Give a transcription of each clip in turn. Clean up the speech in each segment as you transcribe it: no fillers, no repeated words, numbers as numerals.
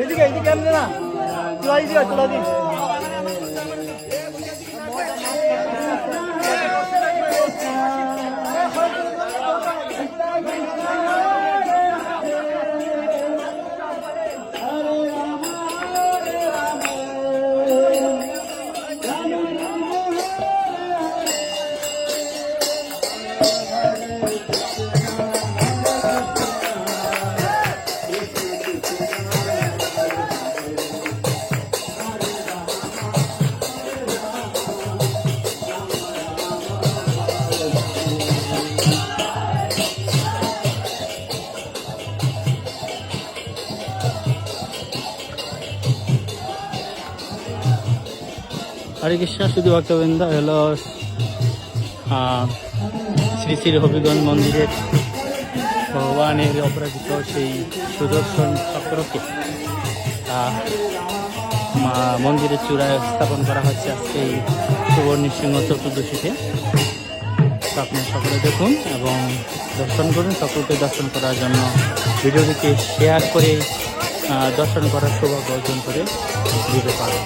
এদিকে এদিকে আমি না চুলা দিন হরে কৃষ্ণ। শুধু ভক্তবৃন্দ হলো শ্রী শ্রী হবিগঞ্জ মন্দিরের ভগবানের অপরাজিত সেই সুদর্শন চক্রকে মন্দিরের চূড়ায় স্থাপন করা হচ্ছে আজকে এই সুবর্ণ সিংহ চতুর্দশীতে। তো আপনি সকলে দেখুন এবং দর্শন করুন। সকলকে দর্শন করার জন্য ভিডিওটিকে শেয়ার করে দর্শন করার সৌভাগ্য অর্জন করে দিতে পারেন।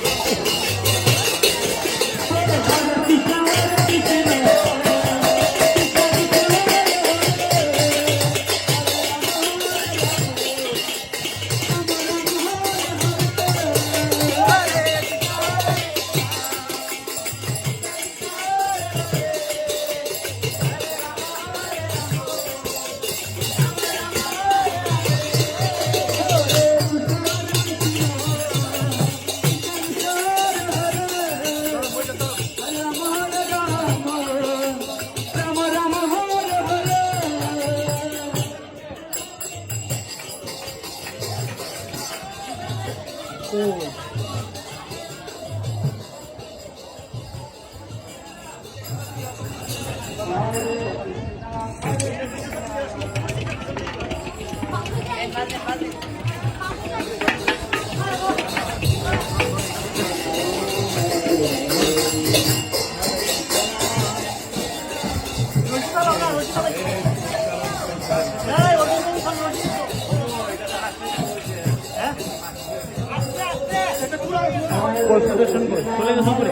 খুলে গেছে উপরে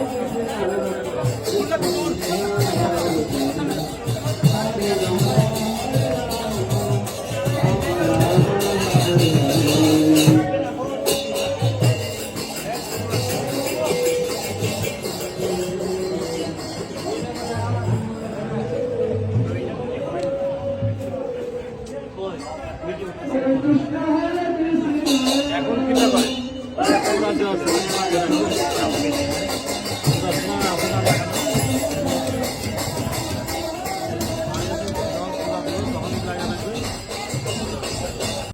এখন কি ব্যাপার